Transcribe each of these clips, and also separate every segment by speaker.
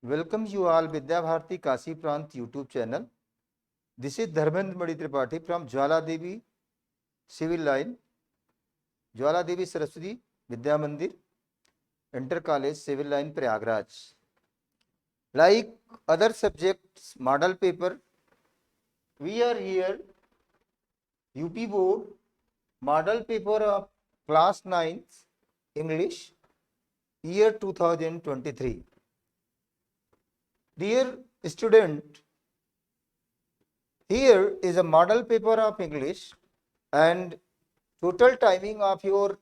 Speaker 1: Welcome you all Vidya Bharati Kasi Prant YouTube channel. This is Dharmendra Madi Tripathi from Jwala Devi Civil Line, Jwala Devi Saraswati Vidya Mandir, Inter College Civil Line Prayagraj. Like other subjects, model paper, we are here UP Board model paper of class 9th English year 2023. Dear student, here is a model paper of English and total timing of your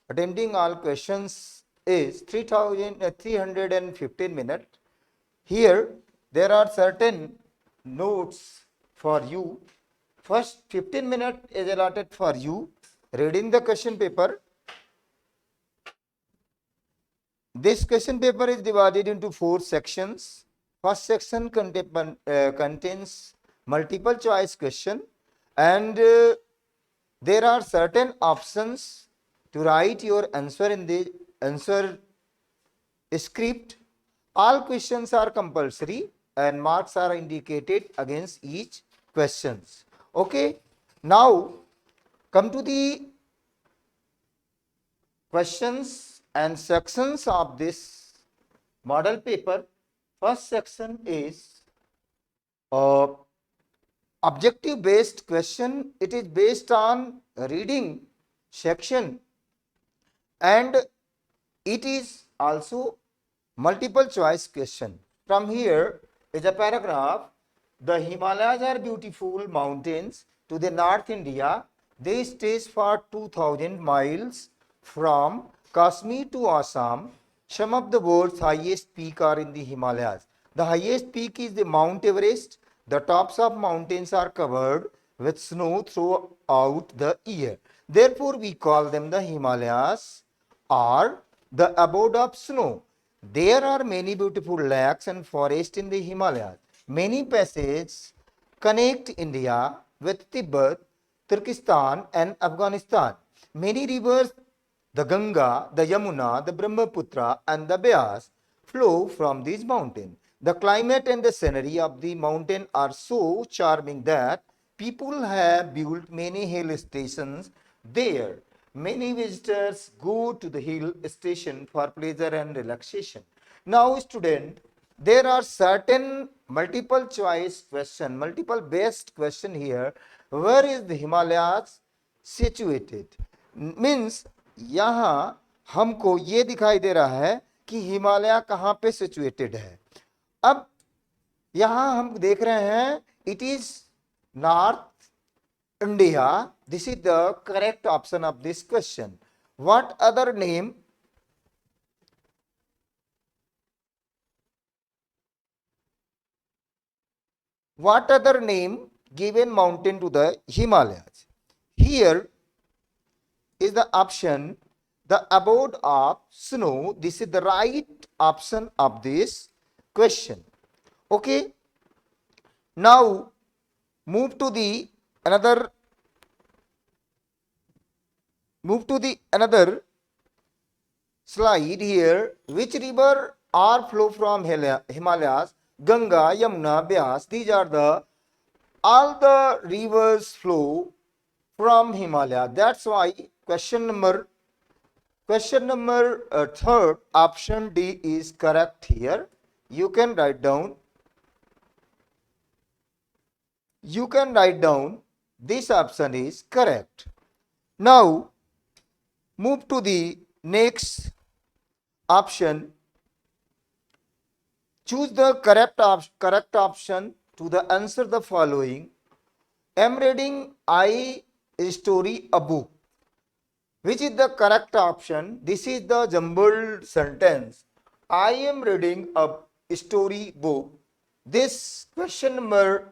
Speaker 1: attending all questions is 3,315 minutes. Here there are certain notes for you. First 15 minutes is allotted for you reading the question paper. This question paper is divided into 4 sections. First section contains multiple choice question and there are certain options to write your answer in the answer script. All questions are compulsory and marks are indicated against each questions. Okay, now come to the questions and sections of this model paper. First section is objective based question. It is based on reading section and it is also multiple choice question. From here is a paragraph. The Himalayas are beautiful mountains to the North India. They stretch for 2000 miles from Kashmir to Assam. Some of the world's highest peak are in the Himalayas. The highest peak is the Mount Everest. The tops of mountains are covered with snow throughout the year. Therefore, we call them the Himalayas or the abode of snow. There are many beautiful lakes and forests in the Himalayas. Many passages connect India with Tibet, Turkestan and Afghanistan. Many rivers, the Ganga, the Yamuna, the Brahmaputra and the Beas flow from these mountains. The climate and the scenery of the mountain are so charming that people have built many hill stations there. Many visitors go to the hill station for pleasure and relaxation. Now, student, there are certain multiple choice question, multiple based question here. Where is the Himalayas situated? Means यहाँ हमको ये दिखाई दे रहा है कि हिमालय कहाँ पे situated है. अब यहां हम देख रहे हैं it is north India. This is the correct option of this question. What other name given mountain to the Himalayas? Here is the option the abode of snow. This is the right option of this question. Okay, now move to the another slide here. Which river are flow from Himalayas? Ganga, Yamuna, Beas. These are the all the rivers flow from Himalaya. That's why question number third, option D is correct here. You can write down. This option is correct. Now move to the next option. Choose the correct option to the answer the following. Am reading I story a book. Which is the correct option? This is the jumbled sentence. I am reading a story book. This question number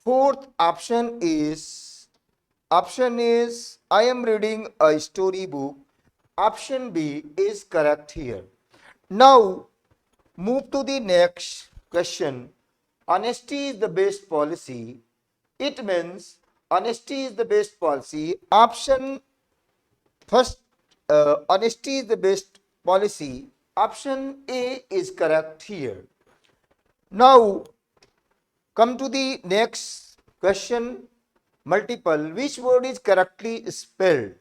Speaker 1: fourth option is I am reading a story book. Option B is correct here. Now move to the next question. Honesty is the best policy. It means honesty is the best policy. Option first, honesty is the best policy. option A is correct here. Now come to the next question, multiple. Which word is correctly spelled?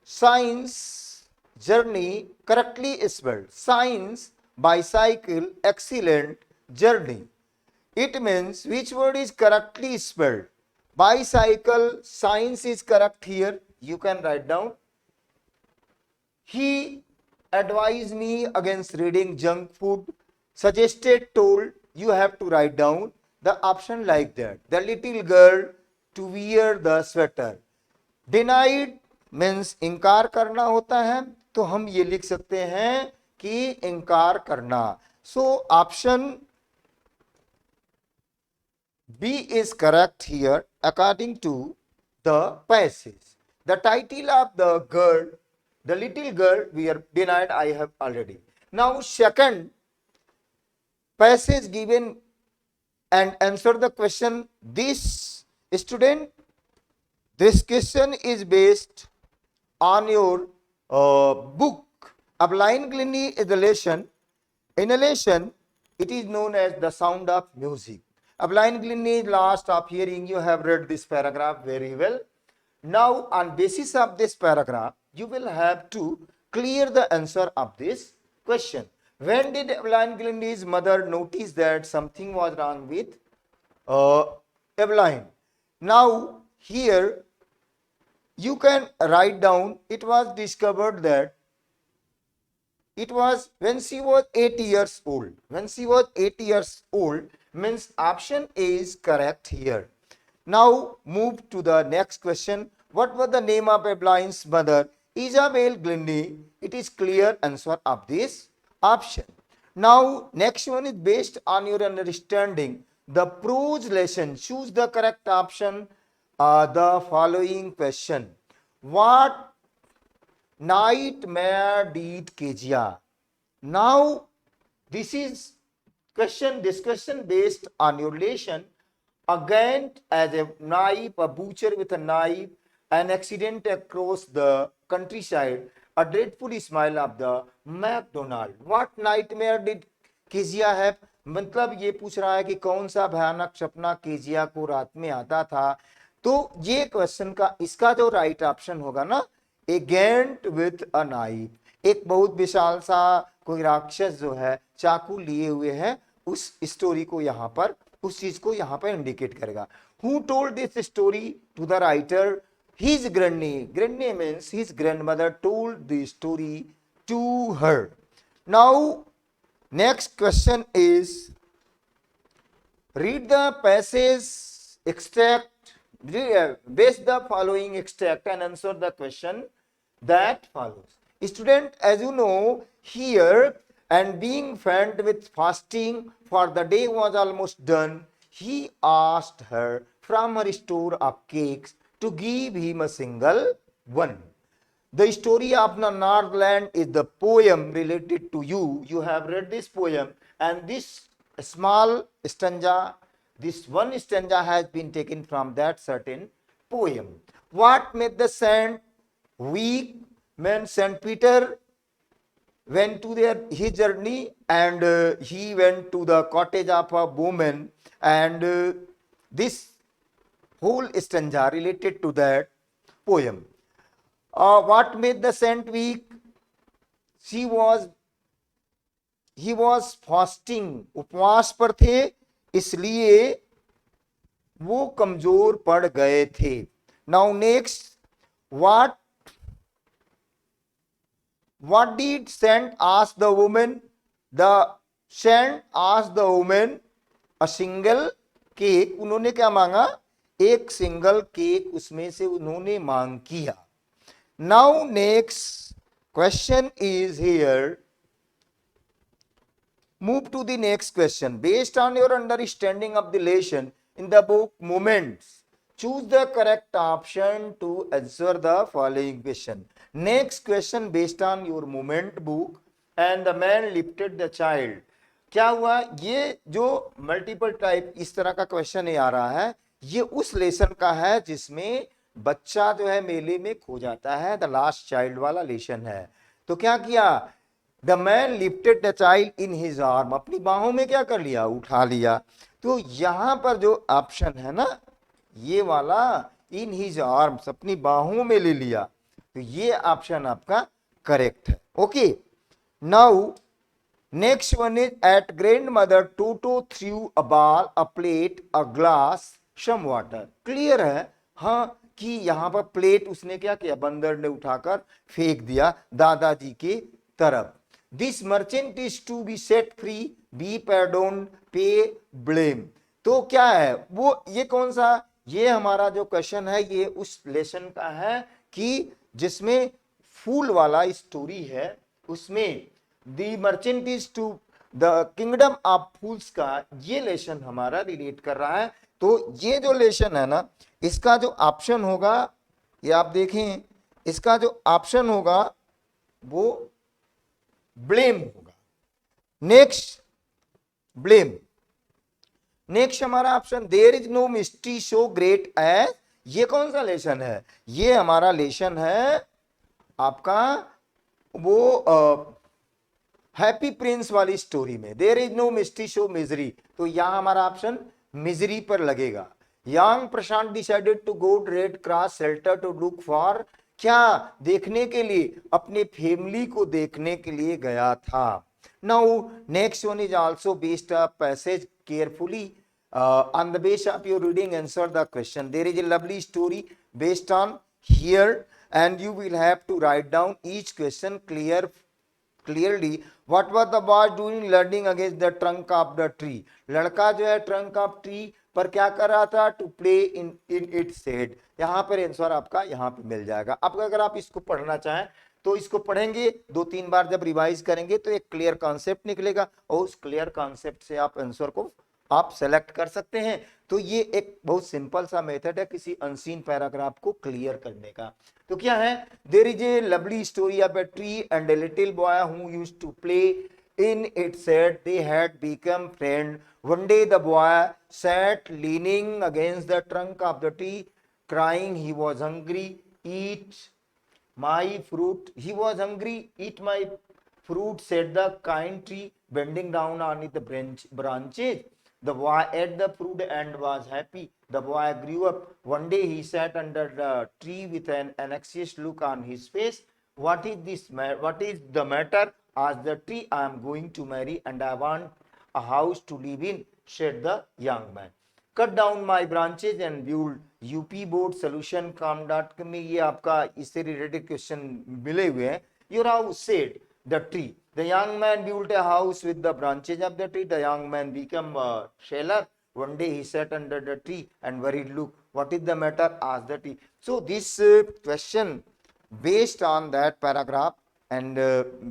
Speaker 1: Science, journey, correctly spelled. Science, bicycle, excellent, journey. It means which word is correctly spelled? Bicycle, science is correct here. You can write down. He advised me against reading junk food. Suggested, told, you have to write down the option like that. The little girl to wear the sweater. Denied means इनकार करना होता है, तो हम ये लिख सकते हैं कि इनकार करना. So option B is correct here according to the passage. The title of the girl, the little girl, we are denied, I have already. Now second passage given and answer the question. This student, this question is based on your book. Blind Glennie is the lesson. Inhalation, it is known as the sound of music. Blind Glennie, last of hearing, you have read this paragraph very well. Now on basis of this paragraph, you will have to clear the answer of this question. When did Blind Glennie's mother notice that something was wrong with Eveline? Now here you can write down, it was discovered that it was when she was 8 years old. When she was 8 years old means option A is correct here. Now move to the next question. What was the name of Eveline's mother? Isabel Glennie. It is clear answer of this option. Now next one is based on your understanding the prose lesson. Choose the correct option. The following question. What nightmare did Kezia? Now this is question, discussion based on your lesson. Again, as a knife, a butcher with a knife, an accident across the countryside, a dreadful smile of the McDonald. What nightmare did Kezia have? मतलब ये पूछ रहा है कि कौन सा भयानक सपना केजिया को रात में आता था. तो ये क्वेश्चन का इसका जो राइट ऑप्शन होगा ना, ए गेंट विथ अ नाइफ, एक बहुत विशाल सा कोई राक्षस जो है चाकू लिए हुए है, उस स्टोरी को यहाँ पर, उस चीज को यहाँ पर इंडिकेट करेगा. Who told this story to the writer? His granny. Granny means his grandmother told the story to her. Now next question is, read the passage extract, base the following extract and answer the question that follows. Student, as you know, here, and being faint with fasting, for the day was almost done, he asked her from her store of cakes to give him a single one. The story of the Northland is the poem related to you. You have read this poem, and this small stanza, this one stanza has been taken from that certain poem. What made the saint weak? When Saint Peter went to his journey, and he went to the cottage of a woman, and this whole stanza related to that poem. What made the saint weak? He was fasting, उपवास पर थे, इसलिए वो कमजोर पड़ गए थे. Now next, what did saint ask the woman? The saint asked the woman a single cake. उन्होंने क्या मांगा? एक सिंगल केक उसमें से उन्होंने मांग किया. Now next question is here. Move to the next question. Based on your understanding of the lesson in the book Moments, choose the correct option to answer the following question. Next question based on your moment book, and the man lifted the child. क्या हुआ? ये जो multiple type इस तरह का question आ रहा है, ये उस लेसन का है जिसमें बच्चा जो है मेले में खो जाता है. द लास्ट चाइल्ड वाला लेसन है. तो क्या किया? The man lifted the child in his arm, अपनी बाहों में क्या कर लिया, उठा लिया। तो यहां पर जो ऑप्शन है ना, ये वाला इन हिज आर्म्स, अपनी बाहों में ले लिया, तो ये ऑप्शन आपका करेक्ट है। Okay, now next one is at grand mother Toto through a ball a plate a glass some water. Clear है हाँ, कि यहां पर प्लेट उसने क्या किया, बंदर ने उठाकर फेंक दिया दादाजी की तरफ। This merchant is to be set free, be pardoned, pay blame. तो क्या है वो, ये कौन सा, ये हमारा जो क्वेश्चन है ये उस लेसन का है कि जिसमें फूल वाला स्टोरी है, उसमें the merchant is to the kingdom of fools का ये लेसन हमारा रिलेट कर रहा है। तो ये जो लेसन है ना, इसका जो ऑप्शन होगा, ये आप देखें, इसका जो ऑप्शन होगा वो ब्लेम होगा। Next blame. नेक्स्ट हमारा option there is no mystery so great as, ये कौन सा लेसन है, ये हमारा लेसन है आपका वो हैप्पी प्रिंस वाली स्टोरी में, there is no mystery so misery, तो यहां हमारा ऑप्शन मिजरी पर लगेगा। Young Prashant decided to go red cross shelter to look for, क्या देखने के लिए, अपने फैमिली को देखने के लिए गया था। Now next one is also based a passage carefully on the base of your reading answer the question. There is a lovely story based on here and you will have to write down each question clearly. What was the boy doing learning against the trunk of the tree? लड़का जो है trunk of tree पर क्या कर रहा था, to play in its shade. यहाँ पर आंसर आपका यहाँ पे मिल जाएगा। अब अगर आप इसको पढ़ना चाहें तो इसको पढ़ेंगे, 2-3 बार जब रिवाइज करेंगे तो एक क्लियर कॉन्सेप्ट निकलेगा और उस क्लियर कॉन्सेप्ट से आप आंसर को आप सेलेक्ट कर सकते हैं। तो ये एक बहुत सिंपल सा मेथड है किसी अनसीन पैराग्राफ को क्लियर करने का। तो क्या है, there is a lovely story of a tree and a little boy who used to play in it shade they had become friend. One day the boy sat leaning against the trunk of the tree crying he was hungry, eat my fruit, he was hungry, eat my fruit, said the kind tree, bending down on its branches. The boy ate the fruit and was happy. The boy grew up. One day he sat under the tree with an anxious look on his face. What is this? What is the matter? Asked the tree. I am going to marry and I want a house to live in, said the young man. Cut down my branches and build UP board solution com में ये आपका इससे related question मिले हुए हैं। Your house said the tree, the young man built a house with the branches of the tree. The young man became a sailor. One day he sat under the tree and worried, look, what is the matter? Asked the tree. So this question based on that paragraph and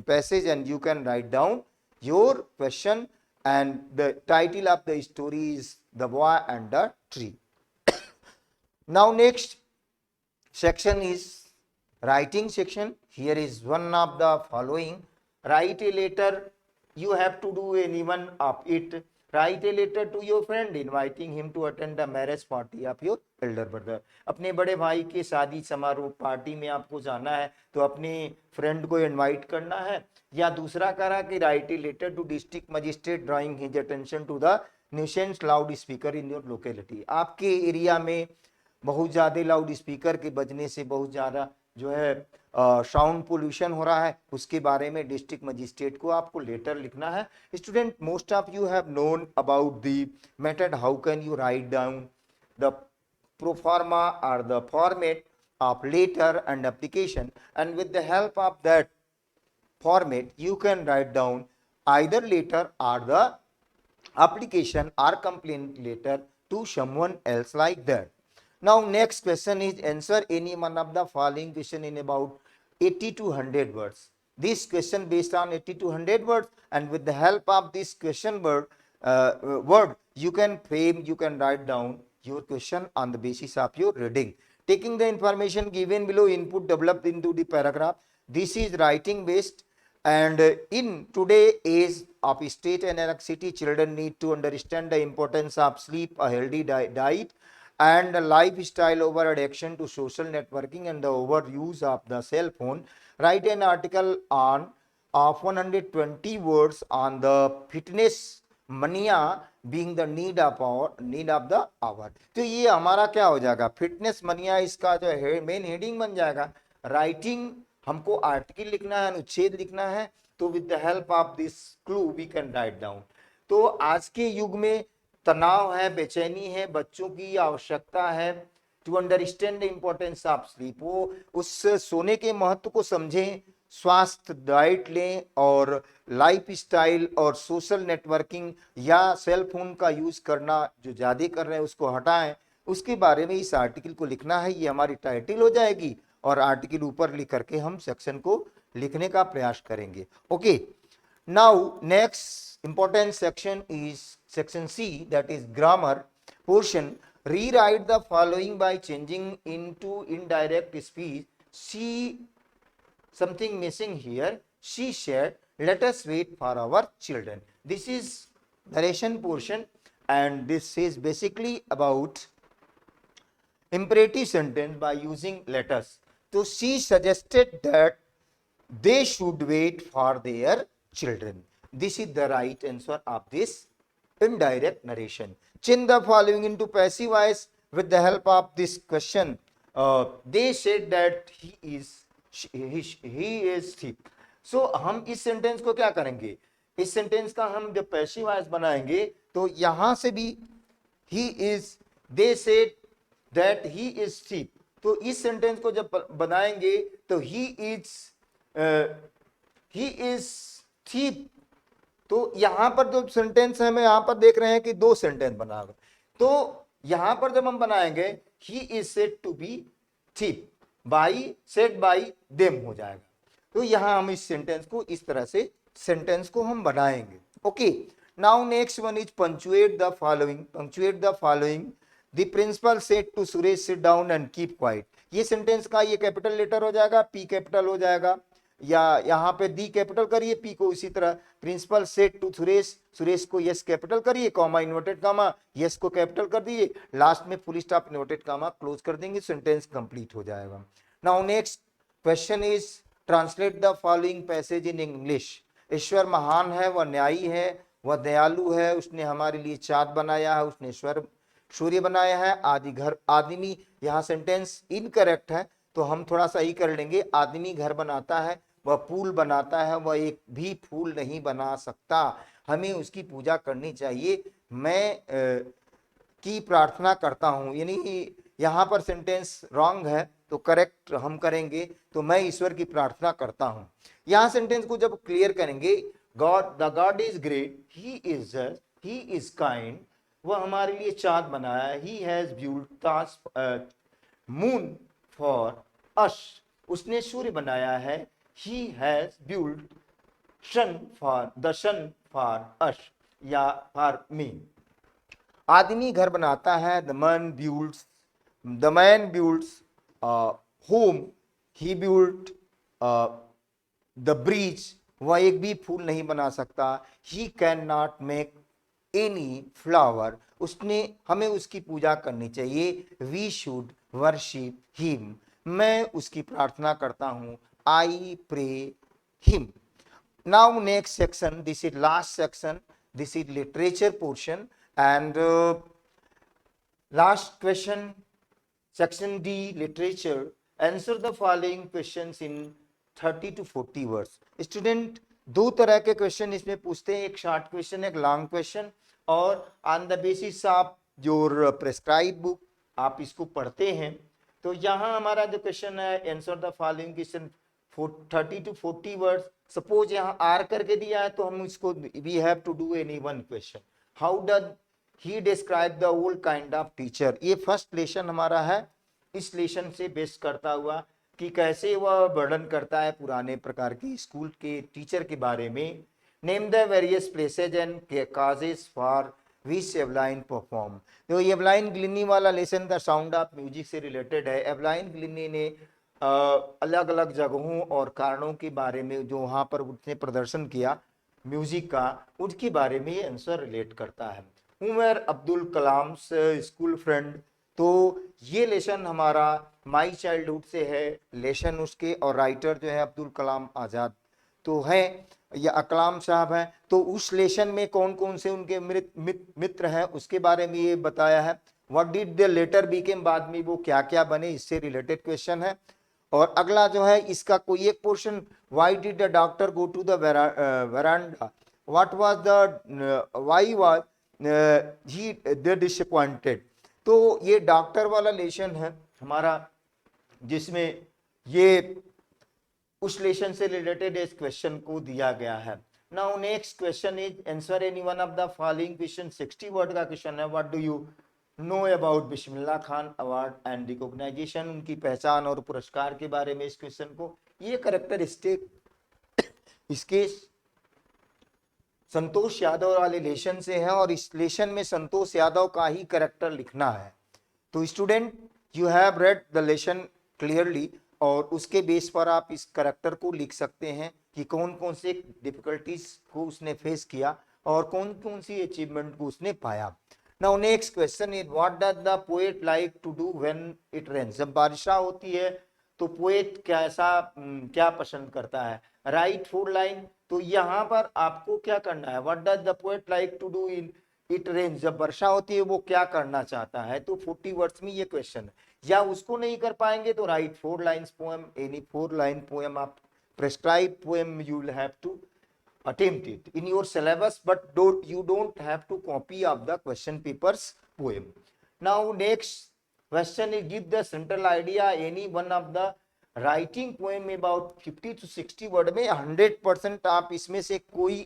Speaker 1: passage, and you can write down your question, and the title of the story is The Boy and the Tree. Now next section is writing section. Here is one of the following. Write a letter. You have to do any one of it. Write a letter to your friend inviting him to attend the marriage party of your elder brother. अपने बड़े भाई के शादी समारोह party में आपको जाना है तो अपने फ्रेंड को इनवाइट करना है। या दूसरा करा कि write a letter to district magistrate drawing his attention to the nuisance loud speaker in your locality. आपके एरिया में बहुत ज़्यादा लाउड स्पीकर के बजने से बहुत ज़्यादा जो है साउंड पोल्यूशन हो रहा है, उसके बारे में डिस्ट्रिक्ट मजिस्ट्रेट को आपको लेटर लिखना है। Student, most of you have known about the method how can you write down the proforma और the format of letter and application, and with the help of that format you can write down either letter or the application or complaint letter to someone else like that. Now next question is answer any one of the following question in about 80 to 100 words. This question based on 80 to 100 words, and with the help of this question word you can frame, you can write down your question on the basis of your reading. Taking the information given below, input developed into the paragraph. This is writing based, and in today age of state and anxiety, children need to understand the importance of sleep, a healthy diet, and a lifestyle over addiction to social networking and the overuse of the cell phone. Write an article on of 120 words on the fitness mania being the need of the hour। तो ये हमारा क्या हो जाएगा, fitness मनिया इसका जो है main heading बन जाएगा। राइटिंग हमको आर्टिकल लिखना है, अनुच्छेद लिखना है, तो with the help of this clue we can write down. तो आज के युग में तनाव है, बेचैनी है, बच्चों की आवश्यकता है to understand the importance of sleep, वो उस सोने के महत्व को समझें, स्वास्थ्य डाइट लें और लाइफ स्टाइल और सोशल नेटवर्किंग या सेल फोन का यूज करना जो ज्यादा कर रहे हैं उसको हटाएं, उसके बारे में इस आर्टिकल को लिखना है। ये हमारी टाइटल हो जाएगी और आर्टिकल ऊपर लिख करके हम सेक्शन को लिखने का प्रयास करेंगे। Okay, now next important section is section C, that is grammar portion. Rewrite the following by changing into indirect speech. See something missing here. She said, "Let us wait for our children." This is narration portion, and this is basically about imperative sentence by using let us. So she suggested that they should wait for their children. This is the right answer of this indirect narration. Change the following into passive voice with the help of this question. They said that he is thief. So हम इस sentence को क्या करेंगे, इस sentence का हम जब passive voice बनाएंगे तो यहां से भी he is, they said that he is thief, तो इस सेंटेंस को जब बनाएंगे तो he is thief, तो यहां पर जो सेंटेंस है, हमें यहां पर देख रहे हैं कि दो सेंटेंस बना हुआ, तो यहां पर जब हम बनाएंगे he is said to be थिप बाई सेड बाई देम हो जाएगा। तो यहां हम इस सेंटेंस को इस तरह से सेंटेंस को हम बनाएंगे। Okay, now next one is punctuate the following. Punctuate the following, the principal said to Suresh sit down and keep quiet. ये सेंटेंस का ये कैपिटल लेटर हो जाएगा, पी कैपिटल हो जाएगा, या यहाँ पे डी कैपिटल करिए, पी को इसी तरह। Principal said to Suresh, Suresh को यस कैपिटल करिए, कॉमा इन्वर्टेड कामा, यस को कैपिटल कर दिए, लास्ट में full stop inverted comma close कर देंगे, सेंटेंस कंप्लीट हो जाएगा। Now next question is translate the following passage in English. ईश्वर महान है, वह न्यायी है, वह दयालु है, उसने हमारे लिए चाँद बनाया है, उसने सूर्य बनाया है, आदमी, यहाँ सेंटेंस इनकरेक्ट है तो हम थोड़ा सा ही कर लेंगे। आदमी घर बनाता है, वह पुल बनाता है, वह एक भी फूल नहीं बना सकता, हमें उसकी पूजा करनी चाहिए, मैं की प्रार्थना करता हूं, यानी यहाँ पर सेंटेंस रॉन्ग है तो करेक्ट हम करेंगे, तो मैं ईश्वर की प्रार्थना करता हूं। यहाँ सेंटेंस को जब क्लियर करेंगे, the God is great, he is just, he is kind, वह हमारे लिए चाँद बनाया है, he has built moon for us, उसने सूर्य बनाया है, he has built the sun for us या for me। आदमी घर बनाता है, the man builds home, he built the bridge, वह एक भी फूल नहीं बना सकता, he cannot make any flower, उसने, हमें उसकी पूजा करनी चाहिए, we should worship him, मैं उसकी प्रार्थना करता हूं, I pray him। Now next section, this is last section, this is literature portion, and last question, section D, literature। Answer the following questions in 30 to 40 words। Student दो तरह के question इसमें पूछते हैं, एक शॉर्ट क्वेश्चन, एक long question, और on the basis of your prescribe book आप इसको पढ़ते हैं। तो यहाँ हमारा जो क्वेश्चन है, answer the following question 30 to 40 words. Suppose यहाँ आर करके दिया है तो हम इसको we have to do any one question. How does he describe the old kind of teacher. ये फर्स्ट लेसन हमारा है, इस लेसन से बेस करता हुआ कि कैसे वह वर्णन करता है पुराने प्रकार के स्कूल के टीचर के बारे में। Name the various places and causes for which Evelyn perform. तो एवलाइन ग्लिनी वाला lesson the sound of music से रिलेटेड है। एवलाइन ग्लिनी ने अलग अलग जगहों और कारणों के बारे में जो वहाँ पर उसने प्रदर्शन किया म्यूजिक का, उसके बारे में ये आंसर रिलेट करता है। उमर अब्दुल कलाम से स्कूल फ्रेंड, तो ये लेसन हमारा माई चाइल्डहुड से है लेसन उसके, और राइटर जो है अब्दुल कलाम आज़ाद। तो हैं या अकलाम साहब हैं, तो उस लेशन में कौन कौन से उनके मित्र हैं उसके बारे में ये बताया है। What did they letter Beckham, बाद में वो क्या क्या बने, इससे रिलेटेड क्वेश्चन है। और अगला जो है इसका कोई एक portion, why did the doctor go to the veranda, what was the why was he they disappointed. तो ये डॉक्टर वाला लेशन है हमारा, जिसमें ये उस लेशन से रिलेटेड इस क्वेश्चन को दिया गया है। Now next question is answer any one of the following question, 60 word का क्वेश्चन है। What do you know about Bismillah Khan award and recognition, उनकी पहचान और पुरस्कार के बारे में इस क्वेश्चन को। ये कैरेक्टरिस्टिक इसके संतोष यादव वाले लेशन से है और इस लेशन में संतोष यादव का ही कैरेक्टर लिखना है। तो student you have read the lesson clearly, और उसके बेस पर आप इस कैरेक्टर को लिख सकते हैं कि कौन कौन से डिफिकल्टीज को उसने फेस किया और कौन कौन सी अचीवमेंट को उसने पाया। Now next question is what does the poet like to do when it rains, जब बारिशा होती है तो पोएट क्या पसंद करता है। राइट 4 लाइन, तो यहाँ पर आपको क्या करना है, what does the poet like to do in it rains, जब वर्षा होती है वो क्या करना चाहता है। तो 40 वर्ड्स में ये क्वेश्चन है। या उसको नहीं कर पाएंगे तो write 4 lines poem, any 4 line poem, आप prescribe poem you will have to attempt it in your syllabus, but you don't have to copy of the question papers poem. Now next question is give the central idea any one of the writing poem about 50 to 60 word में 100% आप इसमें से कोई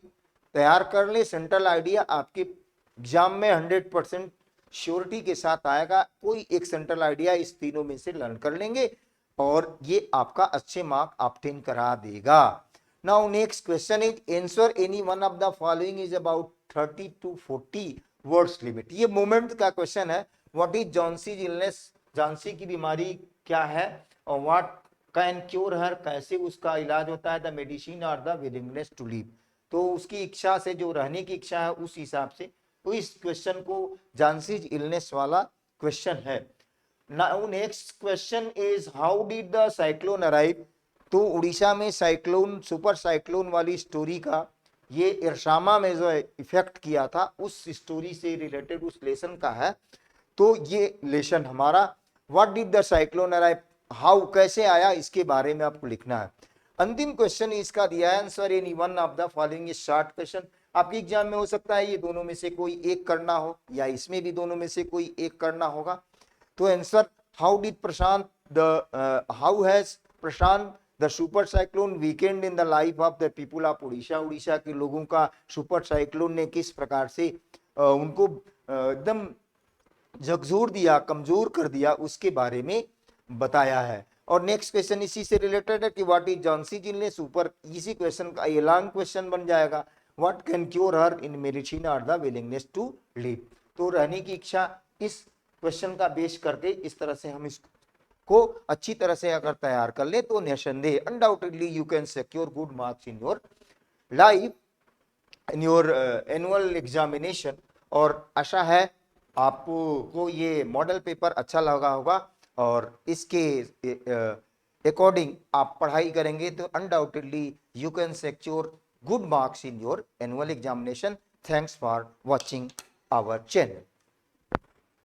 Speaker 1: तैयार कर ले। Central idea आपके exam में 100% श्योरिटी के साथ आएगा। कोई एक सेंट्रल आइडिया इस तीनों में से लर्न कर लेंगे और ये आपका अच्छे मार्क ऑब्टेन करा देगा। Now next question is answer any one of the following is about 30 to 40 words limit। ये मोमेंट का क्वेश्चन है। What is Johnson's illness, Jhansi की बीमारी क्या है, और what can cure her, कैसे उसका इलाज होता है। The medicine or the willingness to live, तो उसकी इच्छा से, जो रहने की इच्छा है उस हिसाब से। तो इस क्वेश्चन को झांसीज इलनेस वाला क्वेश्चन है। Now next question is how did the cyclone arrive, तो उड़ीसा में साइक्लोन, सुपर साइक्लोन वाली स्टोरी का ये इरशामा में जो इफेक्ट किया था उस स्टोरी से रिलेटेड उस लेसन का है। तो ये लेसन हमारा what did the cyclone arrive, how कैसे आया, इसके बारे में आपको लिखना है। अंतिम क्वेश्चन इसका दिया है answer any one of the following short question. आपके एग्जाम में हो सकता है ये दोनों में से कोई एक करना हो या इसमें भी दोनों में से कोई एक करना होगा। तो answer how did Prashant the how has Prashant the super cyclone weekend in the life of the people of Orissa, Orissa के लोगों का सुपर साइक्लोन ने किस प्रकार से उनको एकदम झकझोर दिया, कमजोर कर दिया, उसके बारे में बताया है। और नेक्स्ट क्वेश्चन इसी से रिलेटेड है कि व्हाट इज झांसी इलनेस, ऊपर इसी क्वेश्चन का ये लॉन्ग क्वेश्चन बन जाएगा। What can cure her in medicine are the willingness to live, तो रहने की इच्छा। इस क्वेश्चन का बेस करके इस तरह से हम इसको को अच्छी तरह से अगर तैयार कर ले तो निसंदेह undoubtedly you can secure good marks in your life, in your annual examination. और आशा है आपको ये मॉडल पेपर अच्छा लगा होगा और इसके अकॉर्डिंग आप पढ़ाई करेंगे तो undoubtedly you can secure good marks in your annual examination. Thanks for watching our channel.